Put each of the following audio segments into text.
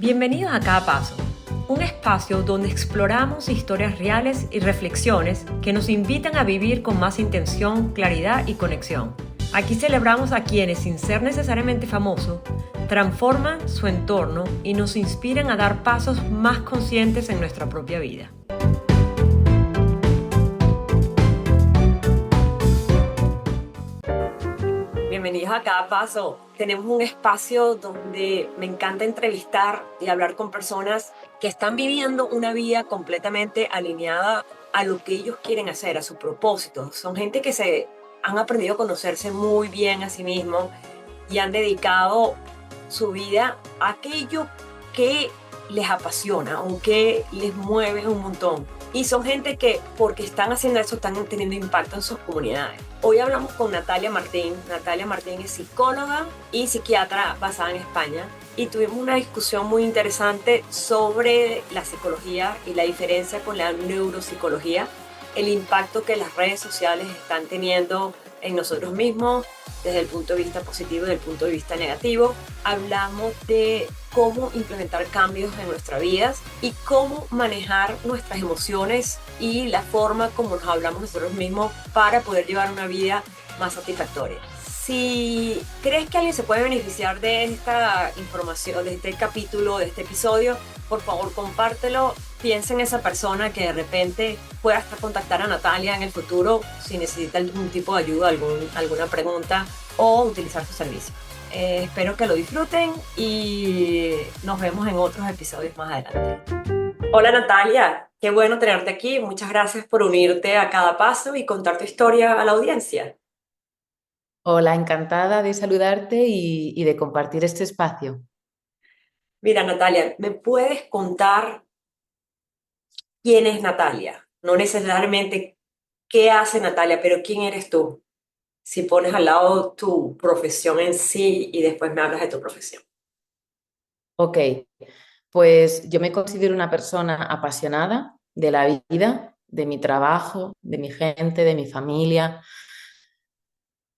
Bienvenidos a Cada Paso, un espacio donde exploramos historias reales y reflexiones que nos invitan a vivir con más intención, claridad y conexión. Aquí celebramos a quienes, sin ser necesariamente famosos, transforman su entorno y nos inspiran a dar pasos más conscientes en nuestra propia vida. Bienvenidos a Cada Paso. Tenemos un espacio donde me encanta entrevistar y hablar con personas que están viviendo una vida completamente alineada a lo que ellos quieren hacer, a su propósito. Son gente que se han aprendido a conocerse muy bien a sí mismos y han dedicado su vida a aquello que les apasiona o que les mueve un montón. Y son gente que, porque están haciendo eso, están teniendo impacto en sus comunidades. Hoy hablamos con Natalia Martín. Natalia Martín es psicóloga y psiquiatra basada en España. Y tuvimos una discusión muy interesante sobre la psicología y la diferencia con la neuropsicología, el impacto que las redes sociales están teniendo en nosotros mismos, desde el punto de vista positivo y desde el punto de vista negativo. Hablamos de cómo implementar cambios en nuestras vidas y cómo manejar nuestras emociones y la forma como nos hablamos nosotros mismos para poder llevar una vida más satisfactoria. Si crees que alguien se puede beneficiar de esta información, de este capítulo, de este episodio, por favor compártelo. Piensa en esa persona que de repente pueda hasta contactar a Natalia en el futuro si necesita algún tipo de ayuda, alguna pregunta o utilizar su servicio. Espero que lo disfruten y nos vemos en otros episodios más adelante. Hola Natalia, qué bueno tenerte aquí. Muchas gracias por unirte a Cada Paso y contar tu historia a la audiencia. Hola, encantada de saludarte y de compartir este espacio. Mira Natalia, ¿me puedes contar quién es Natalia? No necesariamente qué hace Natalia, pero quién eres tú. Si pones al lado tu profesión en sí y después me hablas de tu profesión. Ok, pues yo me considero una persona apasionada de la vida, de mi trabajo, de mi gente, de mi familia.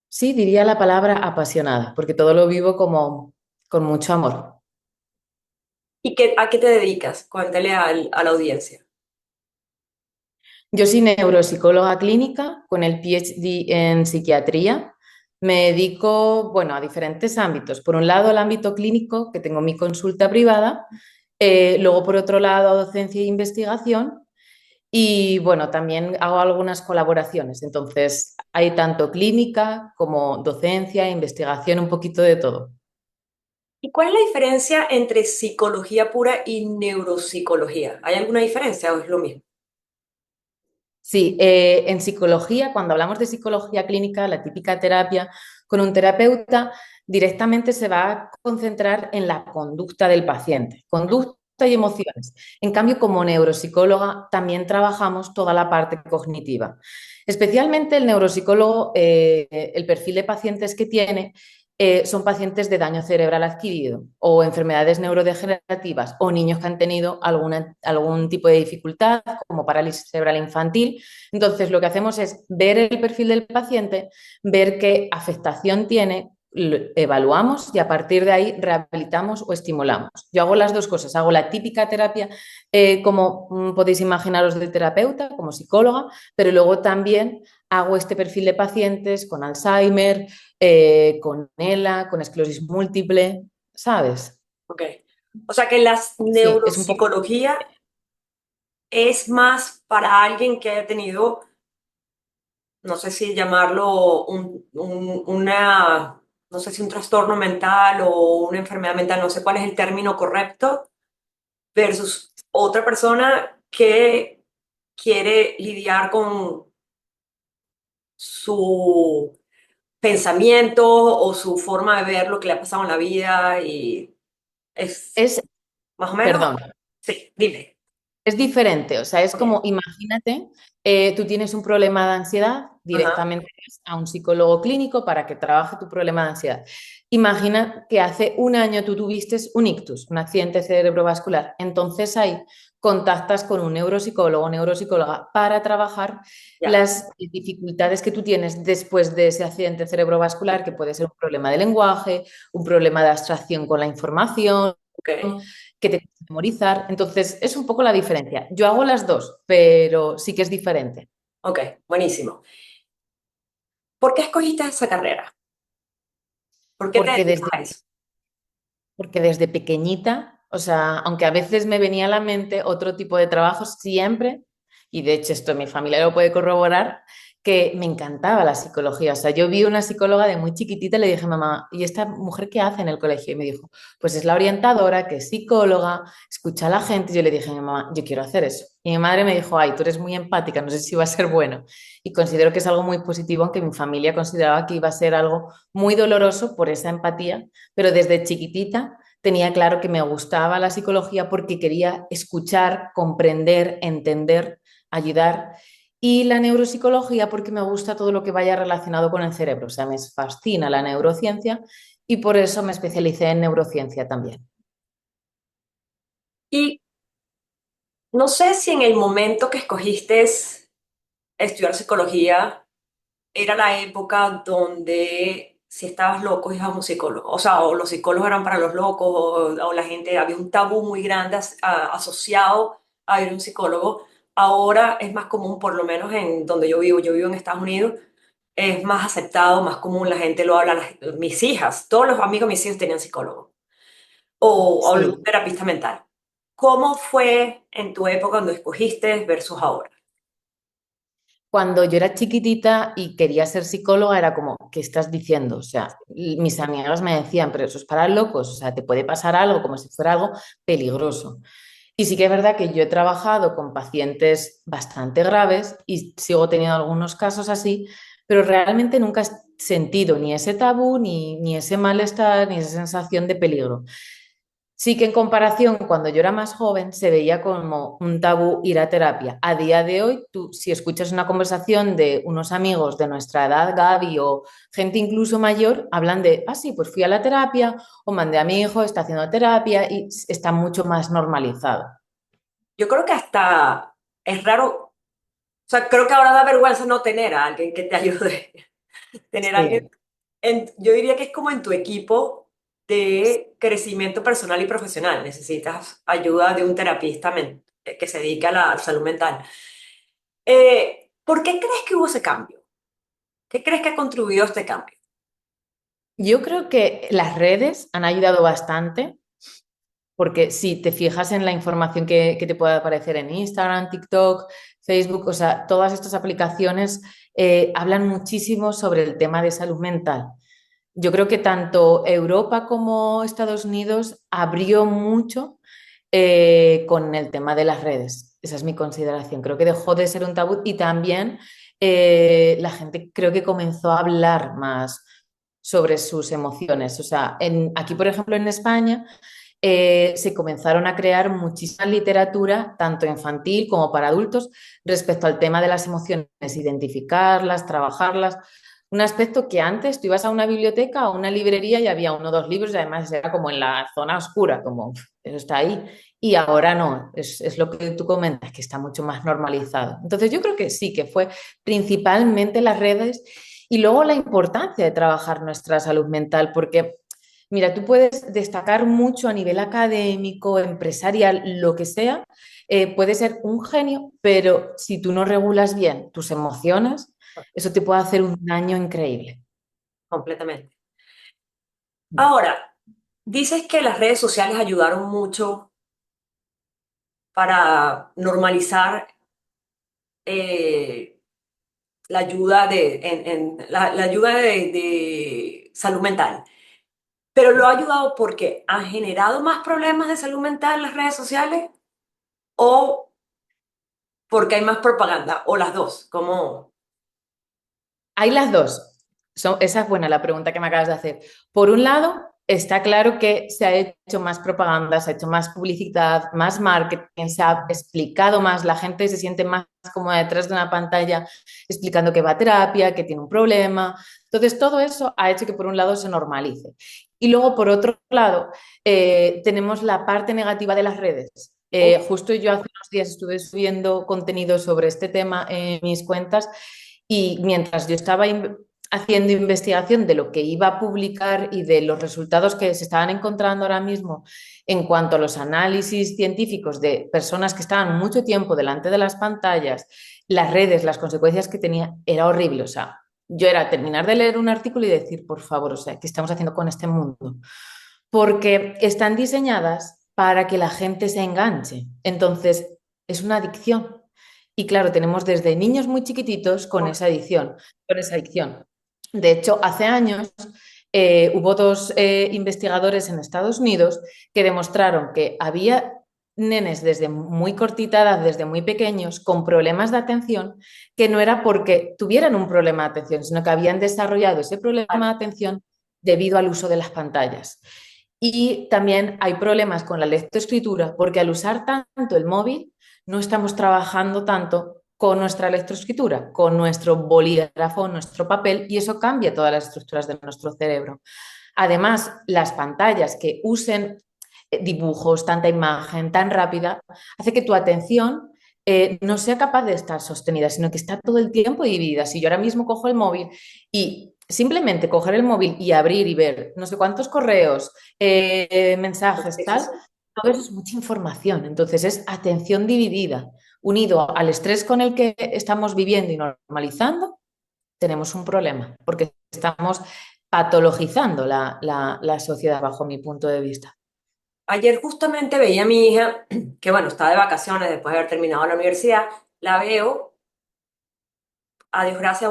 Sí, diría la palabra apasionada, porque todo lo vivo como con mucho amor. ¿Y a qué te dedicas? Cuéntale a la audiencia. Yo soy neuropsicóloga clínica con el PhD en psiquiatría. Me dedico, bueno, a diferentes ámbitos. Por un lado, al ámbito clínico, que tengo mi consulta privada. Luego, por otro lado, a docencia e investigación. Y bueno, también hago algunas colaboraciones. Entonces, hay tanto clínica como docencia, investigación, un poquito de todo. ¿Y cuál es la diferencia entre psicología pura y neuropsicología? ¿Hay alguna diferencia o es lo mismo? Sí, en psicología, cuando hablamos de psicología clínica, la típica terapia con un terapeuta directamente se va a concentrar en la conducta del paciente, conducta y emociones. En cambio, como neuropsicóloga, también trabajamos toda la parte cognitiva. Especialmente el neuropsicólogo, el perfil de pacientes que tiene son pacientes de daño cerebral adquirido o enfermedades neurodegenerativas o niños que han tenido algún tipo de dificultad como parálisis cerebral infantil. Entonces, lo que hacemos es ver el perfil del paciente, ver qué afectación tiene, lo evaluamos y a partir de ahí rehabilitamos o estimulamos. Yo hago las dos cosas, hago la típica terapia como podéis imaginaros del terapeuta, como psicóloga, pero luego también hago este perfil de pacientes con Alzheimer, con ELA, con esclerosis múltiple, ¿sabes? Ok. O sea que la Sí, es un poco... neuropsicología es más para alguien que haya tenido, no sé si llamarlo no sé si un trastorno mental o una enfermedad mental, no sé cuál es el término correcto, versus otra persona que quiere lidiar con su pensamiento o su forma de ver lo que le ha pasado en la vida y es Es, más o menos, perdón, sí, dime. es diferente, o sea, es Ok. como, imagínate, tú tienes un problema de ansiedad, Ajá, directamente vas a un psicólogo clínico para que trabaje tu problema de ansiedad. Imagina que hace un año tú tuviste un ictus, un accidente cerebrovascular, entonces ahí contactas con un neuropsicólogo o neuropsicóloga para trabajar ya. las dificultades que tú tienes después de ese accidente cerebrovascular, que puede ser un problema de lenguaje, un problema de abstracción con la información, Ok. que te tienes que memorizar. Entonces, es un poco la diferencia. Yo hago las dos, pero sí que es diferente. Ok, buenísimo. ¿Por qué escogiste esa carrera? ¿Por qué te Porque dedicas desde a eso? Porque desde pequeñita, o sea, aunque a veces me venía a la mente otro tipo de trabajos, siempre, y de hecho esto mi familia lo puede corroborar, que me encantaba la psicología. O sea, yo vi una psicóloga de muy chiquitita y le dije, mamá, ¿y esta mujer qué hace en el colegio? Y me dijo, pues es la orientadora, que es psicóloga, escucha a la gente. Y yo le dije a mi mamá, yo quiero hacer eso. Y mi madre me dijo, ay, tú eres muy empática, no sé si va a ser bueno. Y considero que es algo muy positivo, aunque mi familia consideraba que iba a ser algo muy doloroso por esa empatía, pero desde chiquitita tenía claro que me gustaba la psicología porque quería escuchar, comprender, entender, ayudar. Y la neuropsicología porque me gusta todo lo que vaya relacionado con el cerebro. O sea, me fascina la neurociencia y por eso me especialicé en neurociencia también. Y no sé si en el momento que escogiste estudiar psicología era la época donde si estabas loco ibas a un psicólogo. O sea, o los psicólogos eran para los locos, o la gente, había un tabú muy grande asociado a ir a un psicólogo. Ahora es más común, por lo menos en donde yo vivo en Estados Unidos, es más aceptado, más común, la gente lo habla, mis hijas, todos los amigos de mis hijos tenían psicólogo o algún Sí, terapista mental. ¿Cómo fue en tu época cuando escogiste versus ahora? cuando yo era chiquitita y quería ser psicóloga, era como, ¿qué estás diciendo? O sea, mis amigas me decían, pero eso es para locos, o sea, te puede pasar algo como si fuera algo peligroso. Y sí que es verdad que yo he trabajado con pacientes bastante graves y sigo teniendo algunos casos así, pero realmente nunca he sentido ni ese tabú, ni ese malestar, ni esa sensación de peligro. Sí que en comparación, cuando yo era más joven, se veía como un tabú ir a terapia. A día de hoy, tú, si escuchas una conversación de unos amigos de nuestra edad, Gaby, o gente incluso mayor, hablan de, ah, sí, pues fui a la terapia, o mandé a mi hijo, está haciendo terapia, y está mucho más normalizado. Yo creo que hasta es raro, o sea, creo que ahora da vergüenza no tener a alguien que te ayude, tener a alguien, Sí. yo diría que es como en tu equipo de crecimiento personal y profesional, necesitas ayuda de un terapista que se dedica a la salud mental. ¿Por qué crees que hubo ese cambio? ¿Qué crees que ha contribuido a este cambio? Yo creo que las redes han ayudado bastante, porque si te fijas en la información que te puede aparecer en Instagram, TikTok, Facebook, o sea, todas estas aplicaciones hablan muchísimo sobre el tema de salud mental. Yo creo que tanto Europa como Estados Unidos abrió mucho con el tema de las redes. Esa es mi consideración. Creo que dejó de ser un tabú y también la gente creo que comenzó a hablar más sobre sus emociones. O sea, aquí, por ejemplo, en España, se comenzaron a crear muchísima literatura, tanto infantil como para adultos, respecto al tema de las emociones, identificarlas, trabajarlas. Un aspecto que antes tú ibas a una biblioteca o a una librería y había uno o dos libros y además era como en la zona oscura, como eso está ahí. Y ahora no, es lo que tú comentas, que está mucho más normalizado. Entonces yo creo que sí, que fue principalmente las redes y luego la importancia de trabajar nuestra salud mental, porque mira, tú puedes destacar mucho a nivel académico, empresarial, lo que sea, puedes ser un genio, pero si tú no regulas bien tus emociones, eso te puede hacer un daño increíble. Completamente. Ahora, dices que las redes sociales ayudaron mucho para normalizar eh, la ayuda la ayuda de salud mental. Pero lo ha ayudado porque han generado más problemas de salud mental en las redes sociales o porque hay más propaganda o las dos, como Hay las dos. Esa es buena la pregunta que me acabas de hacer. Por un lado, está claro que se ha hecho más propaganda, se ha hecho más publicidad, más marketing, se ha explicado más, la gente se siente más como detrás de una pantalla explicando que va a terapia, que tiene un problema. Entonces, todo eso ha hecho que por un lado se normalice. Y luego, por otro lado, tenemos la parte negativa de las redes. Justo yo hace unos días estuve subiendo contenido sobre este tema en mis cuentas y mientras yo estaba haciendo investigación de lo que iba a publicar y de los resultados que se estaban encontrando ahora mismo en cuanto a los análisis científicos de personas que estaban mucho tiempo delante de las pantallas, las redes, las consecuencias que tenía, era horrible. O sea, yo era terminar de leer un artículo y decir, por favor, o sea, ¿qué estamos haciendo con este mundo? Porque están diseñadas para que la gente se enganche. Entonces, es una adicción. Y claro, tenemos desde niños muy chiquititos con esa adicción, con esa adicción. De hecho, hace años hubo dos investigadores en Estados Unidos que demostraron que había nenes desde muy cortita edad, desde muy pequeños, con problemas de atención, que no era porque tuvieran un problema de atención, sino que habían desarrollado ese problema de atención debido al uso de las pantallas. Y también hay problemas con la lectoescritura, porque al usar tanto el móvil, no estamos trabajando tanto con nuestra lectoescritura, con nuestro bolígrafo, nuestro papel, y eso cambia todas las estructuras de nuestro cerebro. Además, las pantallas que usen dibujos, tanta imagen tan rápida, hace que tu atención no sea capaz de estar sostenida, sino que está todo el tiempo dividida. Si yo ahora mismo cojo el móvil y simplemente coger el móvil y abrir y ver no sé cuántos correos, mensajes, Sí, sí, tal, sí. todo eso es mucha información. Entonces es atención dividida, unido al estrés con el que estamos viviendo y normalizando, tenemos un problema, porque estamos patologizando la sociedad bajo mi punto de vista. Ayer justamente veía a mi hija, que bueno, estaba de vacaciones después de haber terminado la universidad, la veo, a Dios gracias,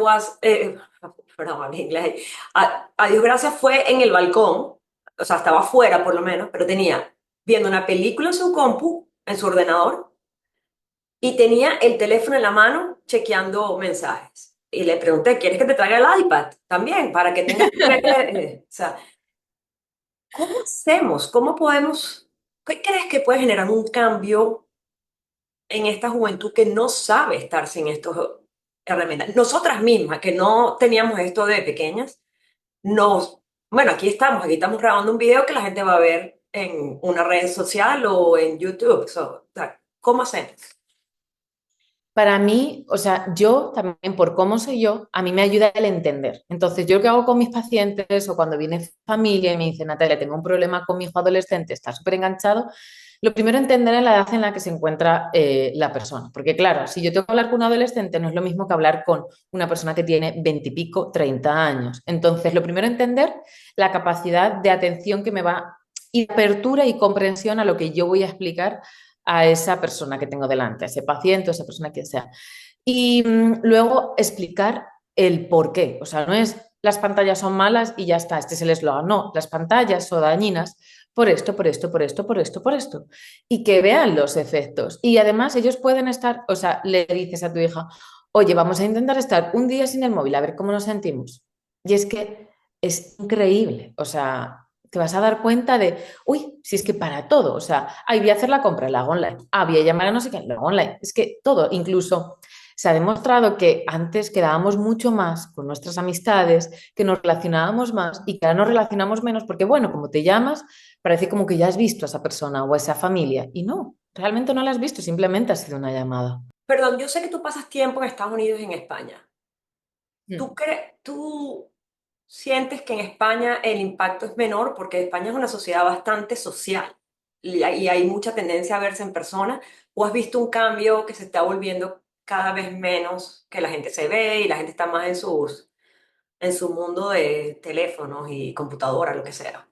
perdón, mi inglés, a Dios gracias fue en el balcón, o sea, estaba afuera por lo menos, pero tenía viendo una película en su compu, en su ordenador, y tenía el teléfono en la mano chequeando mensajes. Y le pregunté, ¿quieres que te traiga el iPad también? Para que tengas o sea, ¿cómo hacemos? ¿Cómo podemos? ¿Qué crees que puede generar un cambio en esta juventud que no sabe estar sin estos herramientas? Nosotras mismas, que no teníamos esto de pequeñas, nos, bueno, aquí estamos grabando un video que la gente va a ver en una red social o en YouTube. O sea, ¿cómo hacemos? Para mí, o sea, yo también por cómo soy yo, a mí me ayuda el entender. Entonces, yo lo que hago con mis pacientes o cuando viene familia y me dice, Natalia, tengo un problema con mi hijo adolescente, está súper enganchado, lo primero es entender la edad en la que se encuentra la persona. Porque claro, si yo tengo que hablar con un adolescente, no es lo mismo que hablar con una persona que tiene 20 y pico, 30 años. Entonces, lo primero es entender la capacidad de atención que me va y de apertura y comprensión a lo que yo voy a explicar a esa persona que tengo delante, a ese paciente, a esa persona quien sea. Y luego explicar el por qué. O sea, no es las pantallas son malas y ya está, este es el eslogan. No, las pantallas son dañinas por esto, por esto, por esto, por esto, por esto. Y que vean los efectos. Y además ellos pueden estar, o sea, le dices a tu hija, oye, vamos a intentar estar un día sin el móvil, a ver cómo nos sentimos. Y es que es increíble. O sea, te vas a dar cuenta de, uy, si es que para todo, o sea, ahí voy a hacer la compra, la hago online, voy a llamar a no sé quién, la hago online, es que todo, incluso se ha demostrado que antes quedábamos mucho más con nuestras amistades, que nos relacionábamos más y que ahora nos relacionamos menos porque, bueno, como te llamas, parece como que ya has visto a esa persona o a esa familia y no, realmente no la has visto, simplemente ha sido una llamada. Perdón, yo sé que tú pasas tiempo en Estados Unidos y en España. Mm. ¿Tú sientes que en España el impacto es menor? Porque España es una sociedad bastante social y hay mucha tendencia a verse en persona. ¿O has visto un cambio que se está volviendo cada vez menos, que la gente se ve y la gente está más en su mundo de teléfonos y computadoras, lo que sea?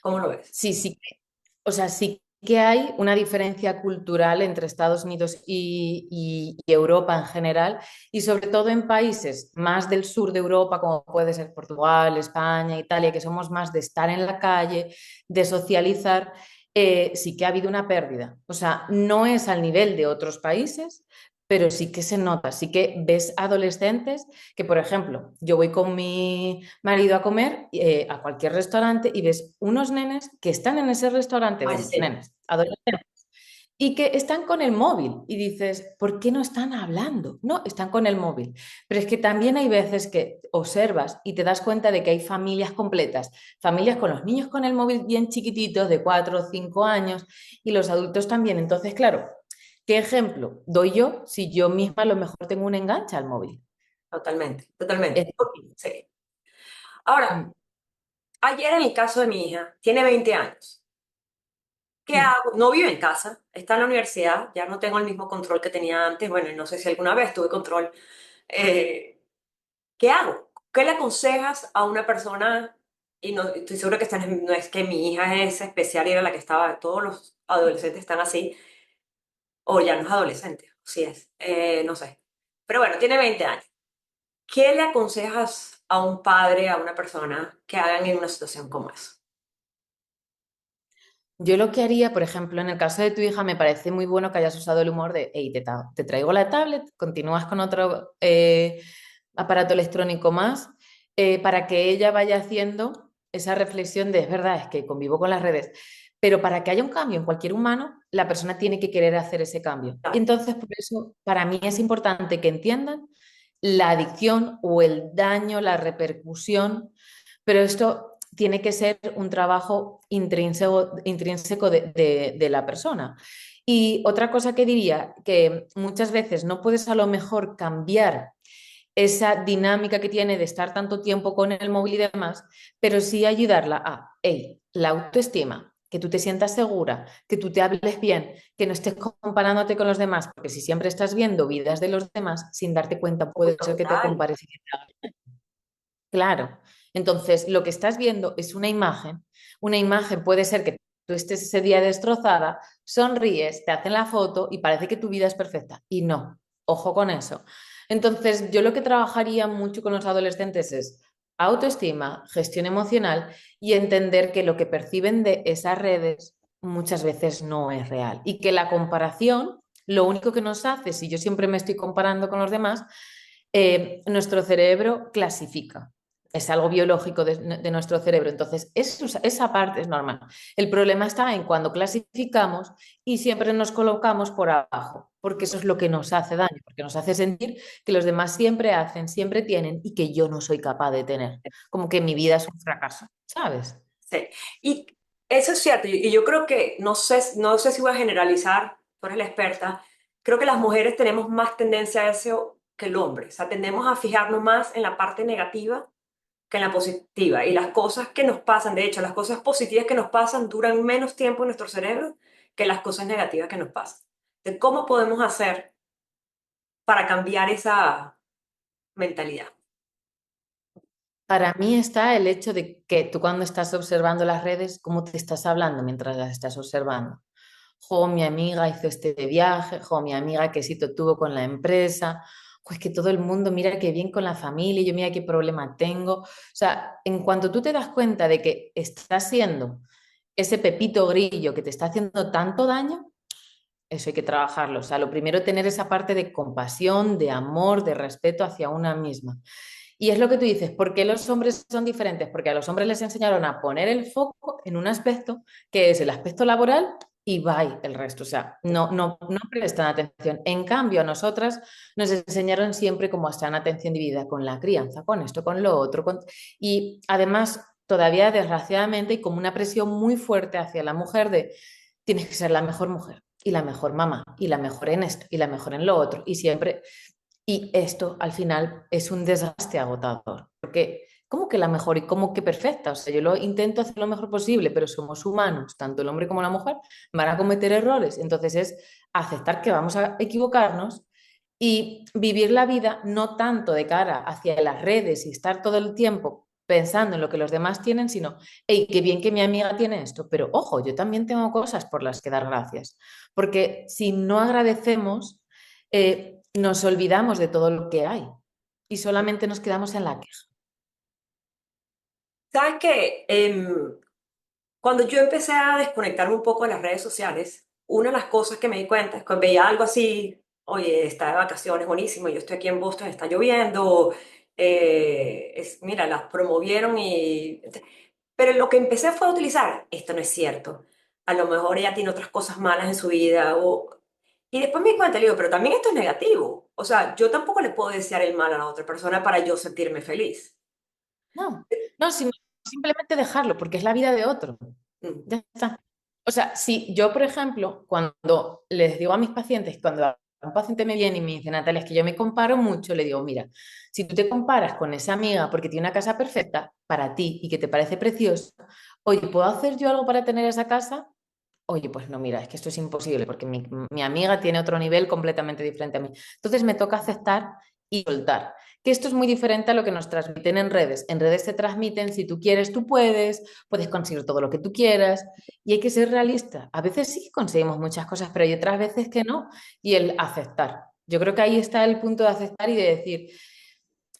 ¿Cómo lo ves? Sí, sí, o sea, sí que hay una diferencia cultural entre Estados Unidos y Europa en general, y sobre todo en países más del sur de Europa, como puede ser Portugal, España, Italia, que somos más de estar en la calle, de socializar, sí que ha habido una pérdida. O sea, no es al nivel de otros países, pero sí que se nota, sí que ves adolescentes que, por ejemplo, yo voy con mi marido a comer a cualquier restaurante y ves unos nenes que están en ese restaurante, Ay, vamos, sí. nenes, adolescentes, y que están con el móvil y dices, ¿por qué no están hablando? No, están con el móvil. Pero es que también hay veces que observas y te das cuenta de que hay familias completas, familias con los niños con el móvil bien chiquititos, de 4 o 5 años, y los adultos también. Entonces, claro, ¿qué ejemplo doy yo si yo misma a lo mejor tengo un enganche al móvil? Totalmente, totalmente. Es Sí. Ahora, decir, ayer en el caso de mi hija, tiene 20 años. ¿Qué mm, hago? No vive en casa, está en la universidad, ya no tengo el mismo control que tenía antes. Bueno, y no sé si alguna vez tuve control. Eh, ¿Qué hago? ¿Qué le aconsejas a una persona? Y no, estoy segura que no es que mi hija es especial y era la que estaba, todos los adolescentes están así, o ya no es adolescente, sí es, no sé. Pero bueno, tiene 20 años. ¿Qué le aconsejas a un padre, a una persona que hagan en una situación como esa? yo lo que haría, por ejemplo, en el caso de tu hija, me parece muy bueno que hayas usado el humor de, hey, te traigo la tablet, continúas con otro aparato electrónico más, para que ella vaya haciendo esa reflexión de, es verdad, es que convivo con las redes, pero para que haya un cambio en cualquier humano, la persona tiene que querer hacer ese cambio. Y Claro, entonces, por eso, para mí es importante que entiendan la adicción o el daño, la repercusión, pero esto tiene que ser un trabajo intrínseco de la persona. Y otra cosa que diría, que muchas veces no puedes a lo mejor cambiar esa dinámica que tiene de estar tanto tiempo con el móvil y demás, pero sí ayudarla a, hey, la autoestima, que tú te sientas segura, que tú te hables bien, que no estés comparándote con los demás, porque si siempre estás viendo vidas de los demás, sin darte cuenta, puede ser que te total. compares y que te hagas. Claro. Entonces, lo que estás viendo es una imagen. Una imagen puede ser que tú estés ese día destrozada, sonríes, te hacen la foto y parece que tu vida es perfecta. Y no, ojo con eso. Entonces, yo lo que trabajaría mucho con los adolescentes es autoestima, gestión emocional y entender que lo que perciben de esas redes muchas veces no es real. Y que la comparación, lo único que nos hace, si yo siempre me estoy comparando con los demás, nuestro cerebro clasifica. Es algo biológico de nuestro cerebro. Entonces, esa parte es normal. El problema está en cuando clasificamos y siempre nos colocamos por abajo, porque eso es lo que nos hace daño, porque nos hace sentir que los demás siempre hacen, siempre tienen y que yo no soy capaz de tener. Como que mi vida es un fracaso, ¿sabes? Sí. Y eso es cierto. Y yo creo que, no sé si voy a generalizar, tú eres la experta, creo que las mujeres tenemos más tendencia a eso que el hombre. O sea, tendemos a fijarnos más en la parte negativa que en la positiva. Y las cosas que nos pasan, de hecho, las cosas positivas que nos pasan duran menos tiempo en nuestro cerebro que las cosas negativas que nos pasan. De cómo podemos hacer para cambiar esa mentalidad. Para mí está el hecho de que tú cuando estás observando las redes, cómo te estás hablando mientras las estás observando. Jo, mi amiga hizo este viaje, jo, mi amiga qué éxito tuvo con la empresa, pues que todo el mundo mira qué bien con la familia, yo mira qué problema tengo. O sea, en cuanto tú te das cuenta de que estás siendo ese pepito grillo que te está haciendo tanto daño, eso hay que trabajarlo. O sea, lo primero tener esa parte de compasión, de amor, de respeto hacia una misma. Y es lo que tú dices, ¿por qué los hombres son diferentes? Porque a los hombres les enseñaron a poner el foco en un aspecto que es el aspecto laboral y bye el resto. O sea, no prestan atención. En cambio, a nosotras nos enseñaron siempre cómo estar en atención dividida con la crianza, con esto, con lo otro. Y además, todavía desgraciadamente hay como una presión muy fuerte hacia la mujer de tienes que ser la mejor mujer y la mejor mamá y la mejor en esto y la mejor en lo otro. Y siempre y esto al final es un desgaste agotador, porque ¿cómo que la mejor y cómo que perfecta? O sea, yo lo intento hacer lo mejor posible, pero somos humanos, tanto el hombre como la mujer van a cometer errores. Entonces es aceptar que vamos a equivocarnos y vivir la vida no tanto de cara hacia las redes y estar todo el tiempo pensando en lo que los demás tienen, sino, hey, qué bien que mi amiga tiene esto, pero ojo, yo también tengo cosas por las que dar gracias, porque si no agradecemos, nos olvidamos de todo lo que hay y solamente nos quedamos en la queja. ¿Sabes qué? Cuando yo empecé a desconectarme un poco de las redes sociales, una de las cosas que me di cuenta es que veía algo así, oye, está de vacaciones, buenísimo, yo estoy aquí en Boston, está lloviendo, mira, las promovieron y... Pero lo que empecé fue a utilizar, esto no es cierto, a lo mejor ella tiene otras cosas malas en su vida, y después me di cuenta, le digo, pero también esto es negativo, o sea, yo tampoco le puedo desear el mal a la otra persona para yo sentirme feliz. No, no, simplemente dejarlo, porque es la vida de otro. Mm, Ya está. O sea, si yo, por ejemplo, cuando les digo a mis pacientes, cuando un paciente me viene y me dice, Natalia, es que yo me comparo mucho, le digo, mira, si tú te comparas con esa amiga porque tiene una casa perfecta para ti y que te parece preciosa, oye, ¿puedo hacer yo algo para tener esa casa? Oye, pues no, mira, es que esto es imposible porque mi amiga tiene otro nivel completamente diferente a mí. Entonces me toca aceptar y soltar. Que esto es muy diferente a lo que nos transmiten en redes. En redes te transmiten, si tú quieres, tú puedes conseguir todo lo que tú quieras y hay que ser realista. A veces sí conseguimos muchas cosas, pero hay otras veces que no. Y el aceptar. Yo creo que ahí está el punto de aceptar y de decir,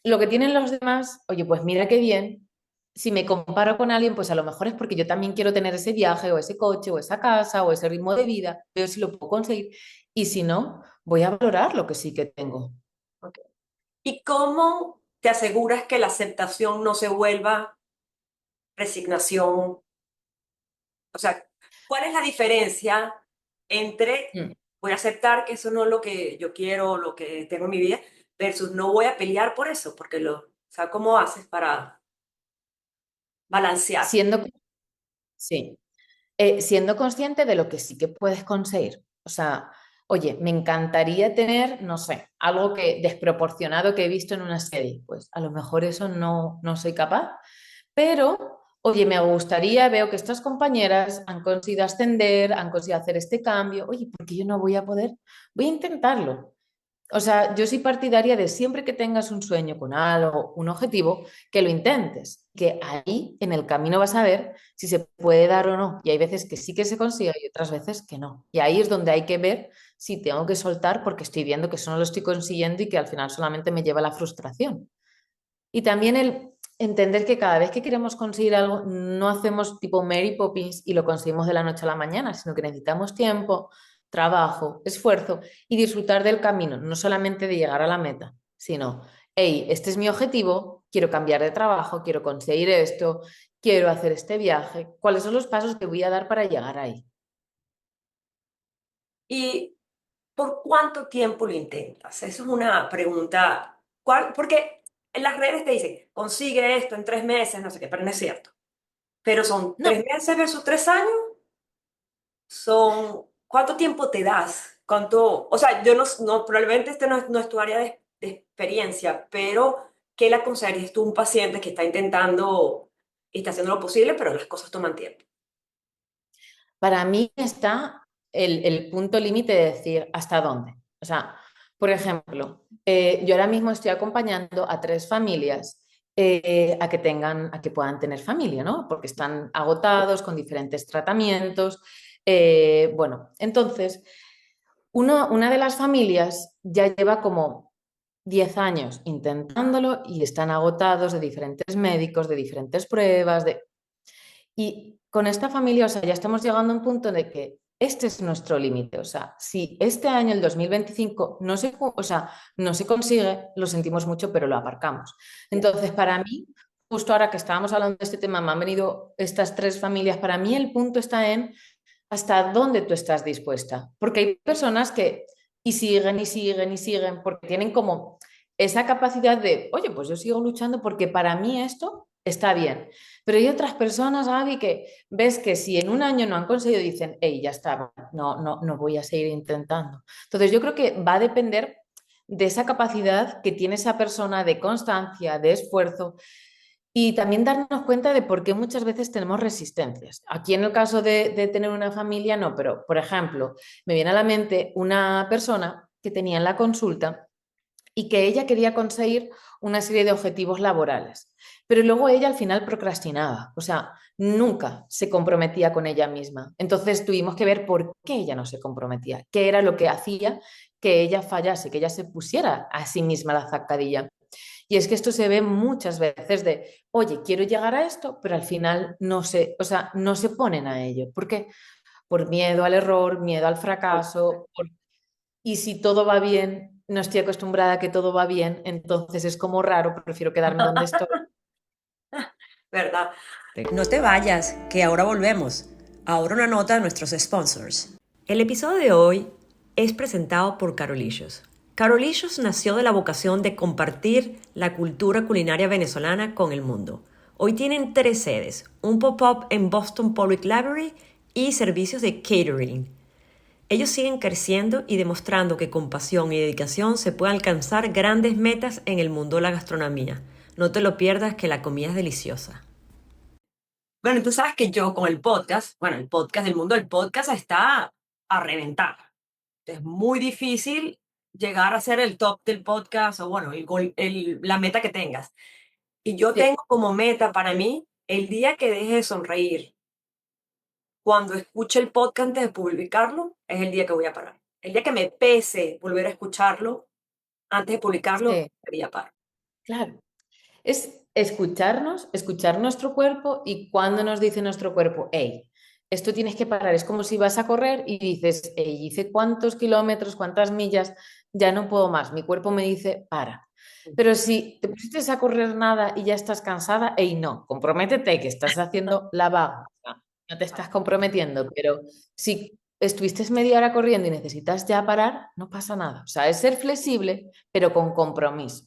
lo que tienen los demás, oye, pues mira qué bien. Si me comparo con alguien, pues a lo mejor es porque yo también quiero tener ese viaje o ese coche o esa casa o ese ritmo de vida, veo si lo puedo conseguir. Y si no, voy a valorar lo que sí que tengo. Ok. ¿Y cómo te aseguras que la aceptación no se vuelva resignación? O sea, ¿cuál es la diferencia entre Mm. voy a aceptar que eso no es lo que yo quiero, lo que tengo en mi vida, versus no voy a pelear por eso? Porque o sea, ¿cómo haces para balancear? Siendo, sí, siendo consciente de lo que sí que puedes conseguir. O sea, oye, me encantaría tener, no sé, algo que desproporcionado que he visto en una serie. Pues a lo mejor eso no soy capaz. Pero, oye, me gustaría, veo que estas compañeras han conseguido ascender, han conseguido hacer este cambio. Oye, ¿por qué yo no voy a poder? Voy a intentarlo. O sea, yo soy partidaria de siempre que tengas un sueño con algo, un objetivo, que lo intentes, que ahí en el camino vas a ver si se puede dar o no. Y hay veces que sí que se consigue y otras veces que no. Y ahí es donde hay que ver si tengo que soltar porque estoy viendo que eso no lo estoy consiguiendo y que al final solamente me lleva a la frustración. Y también el entender que cada vez que queremos conseguir algo, no hacemos tipo Mary Poppins y lo conseguimos de la noche a la mañana, sino que necesitamos tiempo, trabajo, esfuerzo y disfrutar del camino, no solamente de llegar a la meta, sino, hey, este es mi objetivo, quiero cambiar de trabajo, quiero conseguir esto, quiero hacer este viaje, ¿cuáles son los pasos que voy a dar para llegar ahí? ¿Y por cuánto tiempo lo intentas? Esa es una pregunta. Porque en las redes te dicen, consigue esto en 3 meses, no sé qué, pero no es cierto. Pero son No, 3 meses versus 3 años. ¿Cuánto tiempo te das? O sea, yo probablemente este no es tu área de experiencia, pero ¿qué le aconsejarías tú a un paciente que está intentando y está haciendo lo posible, pero las cosas toman tiempo? para mí está el punto límite de decir hasta dónde. O sea, por ejemplo, yo ahora mismo estoy acompañando a 3 familias a que puedan tener familia, ¿no? Porque están agotados con diferentes tratamientos. Bueno, entonces, una de las familias ya lleva como 10 años intentándolo y están agotados de diferentes médicos, de diferentes pruebas, y con esta familia, o sea, ya estamos llegando a un punto de que este es nuestro límite. O sea, si este año, el 2025, o sea, no se consigue, lo sentimos mucho, pero lo aparcamos. Entonces, para mí, justo ahora que estábamos hablando de este tema, me han venido estas 3 familias. Para mí, el punto está en hasta dónde tú estás dispuesta. Porque hay personas que y siguen y siguen y siguen, porque tienen como esa capacidad de, oye, pues yo sigo luchando porque para mí esto está bien. Pero hay otras personas, Gaby, que ves que si en un año no han conseguido, dicen, hey, ya está, no voy a seguir intentando. Entonces yo creo que va a depender de esa capacidad que tiene esa persona de constancia, de esfuerzo y también darnos cuenta de por qué muchas veces tenemos resistencias. Aquí en el caso de tener una familia, no, pero por ejemplo, me viene a la mente una persona que tenía en la consulta y que ella quería conseguir una serie de objetivos laborales, pero luego ella al final procrastinaba, o sea, nunca se comprometía con ella misma. Entonces tuvimos que ver por qué ella no se comprometía, qué era lo que hacía que ella fallase, que ella se pusiera a sí misma la zancadilla. Y es que esto se ve muchas veces de, oye, quiero llegar a esto, pero al final no se, o sea, no se ponen a ello. ¿Por qué? Por miedo al error, miedo al fracaso, y si todo va bien, no estoy acostumbrada a que todo va bien, entonces es como raro, prefiero quedarme donde estoy. ¿Verdad? No te vayas, que ahora volvemos. Ahora una nota de nuestros sponsors. El episodio de hoy es presentado por Carolicious. Carolicious nació de la vocación de compartir la cultura culinaria venezolana con el mundo. Hoy tienen 3 sedes, un pop-up en Boston Public Library y servicios de catering. Ellos siguen creciendo y demostrando que con pasión y dedicación se pueden alcanzar grandes metas en el mundo de la gastronomía. No te lo pierdas, que la comida es deliciosa. Bueno, tú sabes que yo con el podcast, bueno, el podcast, el mundo del podcast está a reventar. Es muy difícil llegar a ser el top del podcast o bueno, la meta que tengas. Y yo Sí, tengo como meta para mí el día que deje de sonreír, cuando escuche el podcast antes de publicarlo, es el día que voy a parar. El día que me pese volver a escucharlo antes de publicarlo, sí, sería paro. claro. Es escucharnos, escuchar nuestro cuerpo y cuando nos dice nuestro cuerpo, hey, esto tienes que parar. Es como si vas a correr y dices, hey, hice cuántos kilómetros, cuántas millas, ya no puedo más. Mi cuerpo me dice, para. Pero si te pusiste a correr nada y ya estás cansada, hey, no, comprométete que estás haciendo la vaga. O sea, no te estás comprometiendo, pero si estuviste media hora corriendo y necesitas ya parar, no pasa nada. O sea, es ser flexible, pero con compromiso.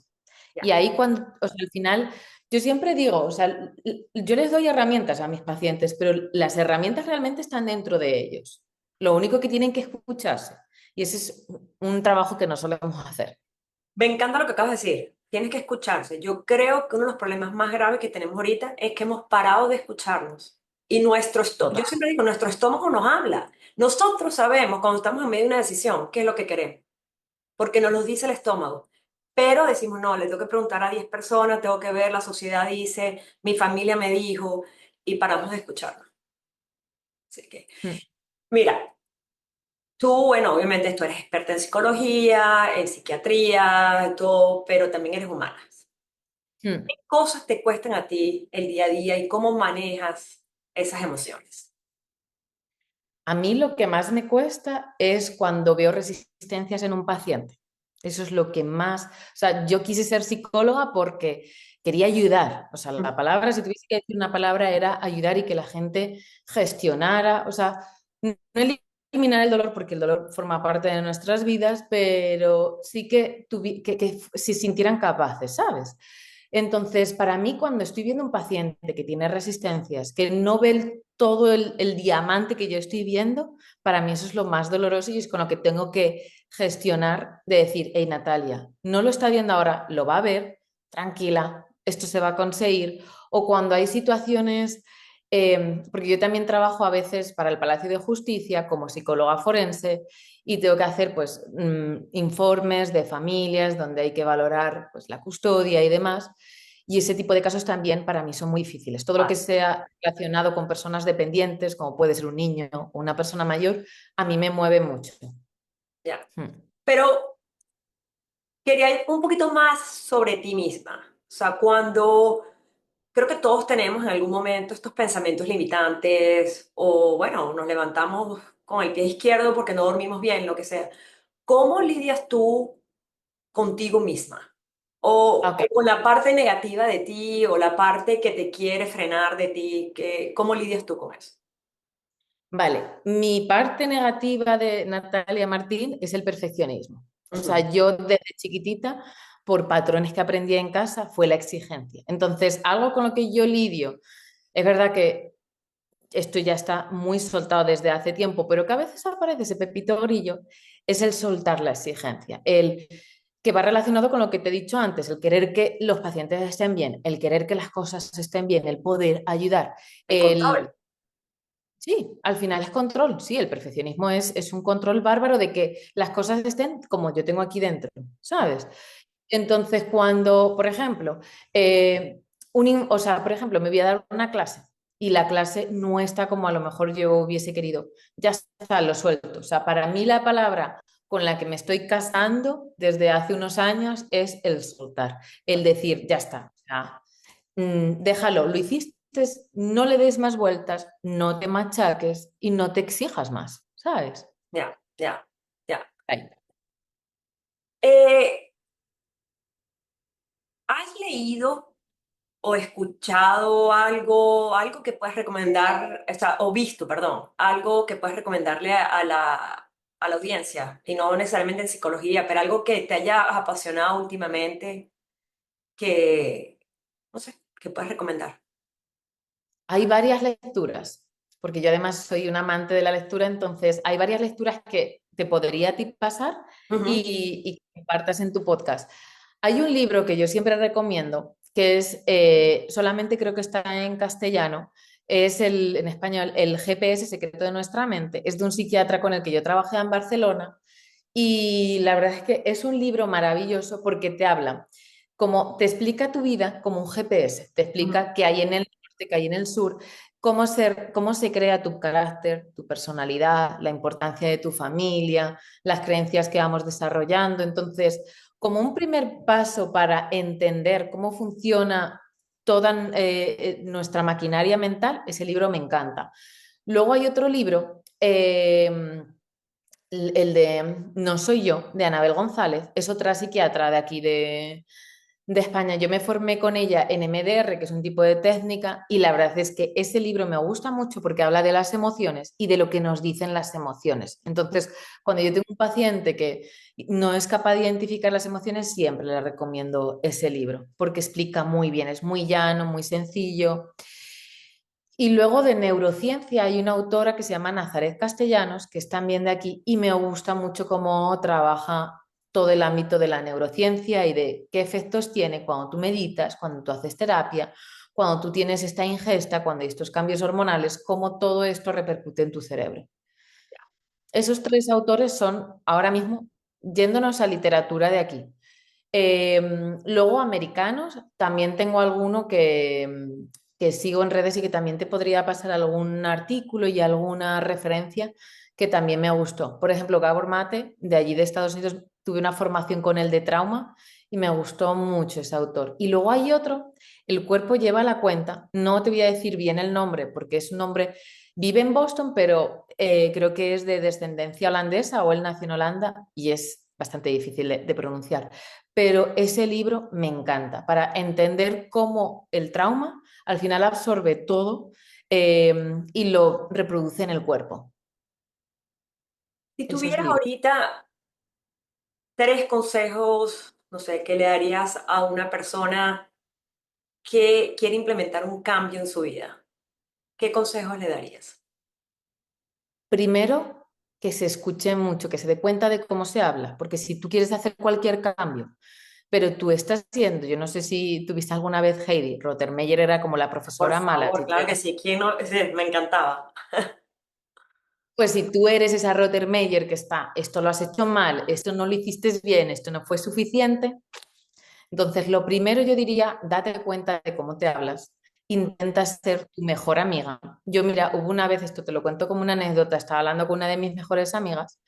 Ya. Y ahí cuando, o sea, al final, yo siempre digo, o sea, yo les doy herramientas a mis pacientes, pero las herramientas realmente están dentro de ellos. Lo único que tienen que escucharse. Y ese es un trabajo que no solemos hacer. Me encanta lo que acabas de decir. Tienes que escucharse. Yo creo que uno de los problemas más graves que tenemos ahorita es que hemos parado de escucharnos. Y nuestro estómago, yo Total. siempre digo, nuestro estómago nos habla. Nosotros sabemos cuando estamos en medio de una decisión qué es lo que queremos, porque nos lo dice el estómago. Pero decimos, no, le tengo que preguntar a 10 personas, tengo que ver, la sociedad dice, mi familia me dijo, y paramos de escucharnos. Así que, Mm, mira, tú, bueno, obviamente tú eres experta en psicología, en psiquiatría, todo, pero también eres humana. mm. ¿Qué cosas te cuestan a ti el día a día y cómo manejas esas emociones? A mí lo que más me cuesta es cuando veo resistencias en un paciente. Eso es lo que más, o sea, yo quise ser psicóloga porque quería ayudar. O sea, Mm. la palabra, si tuviese que decir una palabra, era ayudar y que la gente gestionara, o sea, no eliminar el dolor porque el dolor forma parte de nuestras vidas, pero sí que, que se sintieran capaces, ¿sabes? Entonces, para mí, cuando estoy viendo un paciente que tiene resistencias, que no ve todo el diamante que yo estoy viendo, para mí eso es lo más doloroso y es con lo que tengo que gestionar de decir, hey Natalia, no lo está viendo ahora, lo va a ver, tranquila, esto se va a conseguir. O cuando hay situaciones, porque yo también trabajo a veces para el Palacio de Justicia como psicóloga forense y tengo que hacer pues informes de familias donde hay que valorar pues la custodia y demás. Y ese tipo de casos también para mí son muy difíciles. Todo lo que Vale, sea relacionado con personas dependientes, como puede ser un niño o una persona mayor, a mí me mueve mucho. ya. Mm. Pero quería ir un poquito más sobre ti misma. O sea, cuando creo que todos tenemos en algún momento estos pensamientos limitantes o, bueno, nos levantamos con el pie izquierdo porque no dormimos bien, lo que sea. ¿Cómo lidias tú contigo misma? Ok, O con la parte negativa de ti o la parte que te quiere frenar de ti, ¿cómo lidias tú con eso? vale. Mi parte negativa de Natalia Martín es el perfeccionismo. O Ujú. sea, yo desde chiquitita, por patrones que aprendí en casa, fue la exigencia. Entonces, algo con lo que yo lidio, es verdad que esto ya está muy soltado desde hace tiempo, pero que a veces aparece ese pepito grillo, es el soltar la exigencia, el que va relacionado con lo que te he dicho antes, el querer que los pacientes estén bien, el querer que las cosas estén bien, el poder ayudar, El control. el... Sí, al final es control, sí, el perfeccionismo es un control bárbaro de que las cosas estén como yo tengo aquí dentro, ¿sabes? Entonces, cuando, por ejemplo, o sea, por ejemplo, me voy a dar una clase y la clase no está como a lo mejor yo hubiese querido, ya está, lo suelto. O sea, para mí la palabra con la que me estoy casando desde hace unos años es el soltar, el decir, ya está, o sea, déjalo, lo hiciste, no le des más vueltas, no te machaques y no te exijas más, ¿sabes? Ya, ya, ya. Ahí. Eh, ¿Has leído o escuchado algo que puedas recomendar, o visto, perdón, algo que puedas recomendarle a la audiencia, y no necesariamente en psicología, pero algo que te haya apasionado últimamente, que, no sé, que puedas recomendar? Hay varias lecturas. porque yo además soy un amante de la lectura, entonces hay varias lecturas que te podría a ti pasar Ujú. y que compartas en tu podcast. Hay un libro que yo siempre recomiendo, que es, solamente creo que está en castellano, es en español, el GPS secreto de nuestra mente. Es de un psiquiatra con el que yo trabajé en Barcelona y la verdad es que es un libro maravilloso porque te habla, como te explica tu vida como un GPS, te Ujú. explica qué hay en el norte, qué hay en el sur, cómo se crea tu carácter, tu personalidad, la importancia de tu familia, las creencias que vamos desarrollando. Entonces, como un primer paso para entender cómo funciona toda nuestra maquinaria mental, ese libro me encanta. Luego hay otro libro, el de No soy yo, de Anabel González, es otra psiquiatra de aquí de España. Yo me formé con ella en MDR, que es un tipo de técnica, y la verdad es que ese libro me gusta mucho porque habla de las emociones y de lo que nos dicen las emociones. Entonces, cuando yo tengo un paciente que no es capaz de identificar las emociones, siempre le recomiendo ese libro porque explica muy bien, es muy llano, muy sencillo. Y luego de neurociencia hay una autora que se llama Nazaret Castellanos, que es también de aquí, y me gusta mucho cómo trabaja todo el ámbito de la neurociencia y de qué efectos tiene cuando tú meditas, cuando tú haces terapia, cuando tú tienes esta ingesta, cuando hay estos cambios hormonales, cómo todo esto repercute en tu cerebro. Esos tres autores son ahora mismo yéndonos a literatura de aquí. Luego, americanos, también tengo alguno que sigo en redes y que también te podría pasar algún artículo y alguna referencia que también me gustó. Por ejemplo, Gabor Mate, de allí de Estados Unidos, tuve una formación con él de trauma y me gustó mucho ese autor. Y luego hay otro, El cuerpo lleva la cuenta. No te voy a decir bien el nombre porque es un nombre, vive en Boston, pero creo que es de descendencia holandesa o él nació en Holanda y es bastante difícil de pronunciar, pero ese libro me encanta para entender cómo el trauma al final absorbe todo y lo reproduce en el cuerpo. Si Esos tuvieras libros. ahorita tres consejos, no sé, que le darías a una persona que quiere implementar un cambio en su vida, ¿qué consejos le darías? Primero, que se escuche mucho, que se dé cuenta de cómo se habla, porque si tú quieres hacer cualquier cambio, pero tú estás siendo, yo no sé si tuviste alguna vez Heidi, Rottermeier era como la Por profesora mala, favor, si tú claro que eras. sí, ¿quién no? Sí, me encantaba. Pues si tú eres esa Rottermeier que está, esto lo has hecho mal, esto no lo hiciste bien, esto no fue suficiente. Entonces, lo primero yo diría, date cuenta de cómo te hablas. Intenta ser tu mejor amiga. Yo, mira, hubo una vez, esto te lo cuento como una anécdota, estaba hablando con una de mis mejores amigas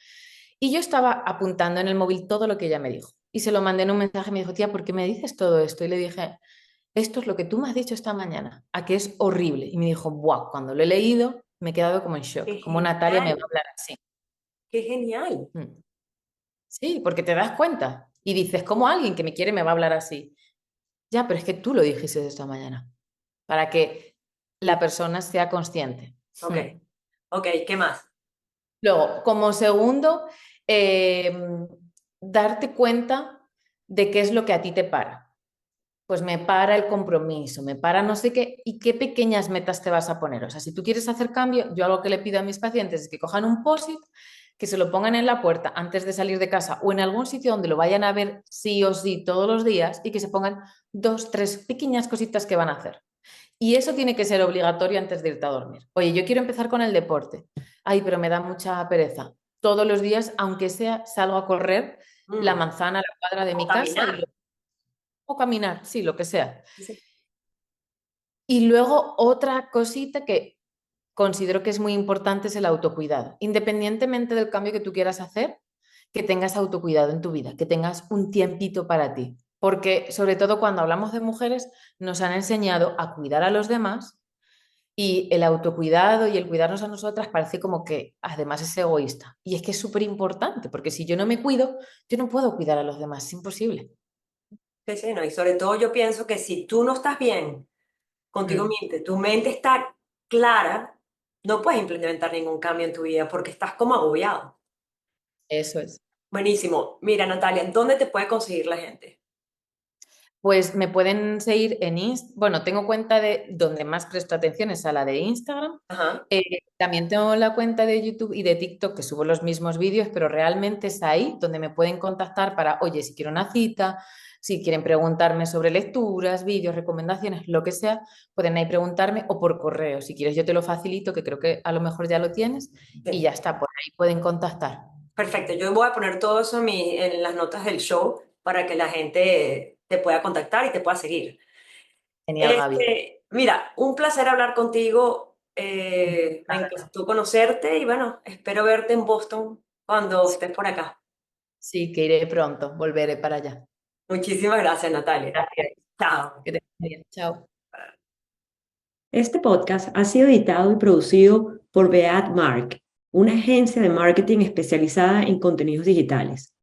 y yo estaba apuntando en el móvil todo lo que ella me dijo. Y se lo mandé en un mensaje y me dijo, tía, ¿por qué me dices todo esto? Y le dije, esto es lo que tú me has dicho esta mañana, a que es horrible. Y me dijo, ¡buah! Cuando lo he leído, me he quedado como en Qué shock. Como Natalia me va a genial, hablar así. qué genial. Mm. Sí, porque te das cuenta y dices, ¿cómo alguien que me quiere me va a hablar así? Ya, pero es que tú lo dijiste esta mañana, para que la persona sea consciente. Ok, Hmm. ok, ¿qué más? Luego, como segundo, eh, darte cuenta de qué es lo que a ti te para. Pues me para el compromiso, me para no sé qué, y qué pequeñas metas te vas a poner. O sea, si tú quieres hacer cambio, yo algo que le pido a mis pacientes es que cojan un post-it, que se lo pongan en la puerta antes de salir de casa o en algún sitio donde lo vayan a ver sí o sí todos los días y que se pongan dos, tres pequeñas cositas que van a hacer. Y eso tiene que ser obligatorio antes de irte a dormir. Oye, yo quiero empezar con el deporte. Ay, pero me da mucha pereza. Todos los días, aunque sea, salgo a correr la Mm, manzana, la cuadra de o mi casa caminar. o caminar, sí, lo que sea. Sí. Y luego otra cosita que considero que es muy importante es el autocuidado. Independientemente del cambio que tú quieras hacer, que tengas autocuidado en tu vida, que tengas un tiempito para ti. Porque sobre todo cuando hablamos de mujeres, nos han enseñado a cuidar a los demás y el autocuidado y el cuidarnos a nosotras parece como que además es egoísta. Y es que es súper importante, porque si yo no me cuido, yo no puedo cuidar a los demás, es imposible. Sí, sí, no, y sobre todo yo pienso que si tú no estás bien contigo Mm, mismo, tu mente está clara, no puedes implementar ningún cambio en tu vida porque estás como agobiado. eso es. Buenísimo. Mira, Natalia, ¿dónde te puede conseguir la gente? Pues me pueden seguir en Instagram. Bueno, tengo cuenta de donde más presto atención es a la de Instagram. Ajá. También tengo la cuenta de YouTube y de TikTok que subo los mismos vídeos, pero realmente es ahí donde me pueden contactar para, oye, si quiero una cita, si quieren preguntarme sobre lecturas, vídeos, recomendaciones, lo que sea, pueden ahí preguntarme o por correo. Si quieres, yo te lo facilito, que creo que a lo mejor ya lo tienes y Sí. ya está, por ahí pueden contactar. Perfecto, yo voy a poner todo eso en las notas del show para que la gente te pueda contactar y te pueda seguir. Genial, Gaby. Mira, un placer hablar contigo. Me encantó conocerte y bueno, espero verte en Boston cuando estés por acá. Sí, que iré pronto, volveré para allá. Muchísimas gracias, Natalia. Gracias. Chao. Que te vaya bien. Chao. Este podcast ha sido editado y producido por Beat Mark, una agencia de marketing especializada en contenidos digitales.